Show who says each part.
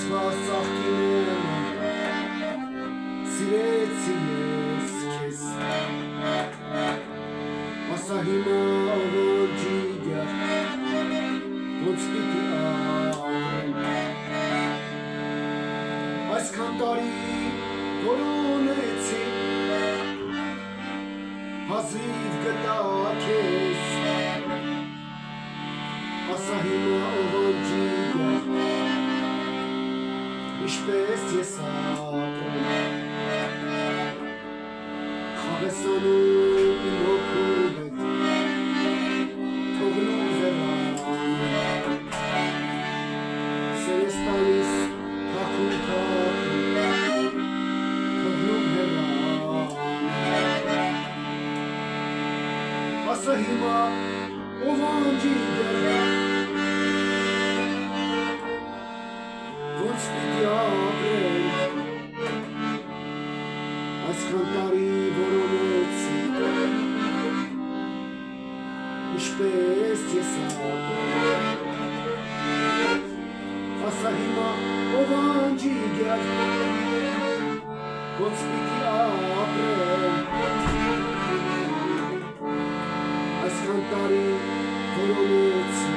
Speaker 1: Լացված ծաղկիներն սիրեցի ես քեզ ասա հիմա ողջի գար ոնց պիտի ապրեմ այսքան տարի որ ունեցի հազիվ գտա քեզ ասա հիմա ողջի գար Ինչպես ես ապրեմ Խաղեսանում իմ հոգու հետ թողնում վերան Սեր ես տալիս թաքուն թողնում հեռան Ասա հիմա ով անջի դեռ Ոնց պիտի ապրեմ Այսքան տարի որ ունեցի Ինչպես ես ապրեմ Ասա հիմա ով անջի գար Ոնց պիտի ապրեմ Այսքան տարի որ ունեցի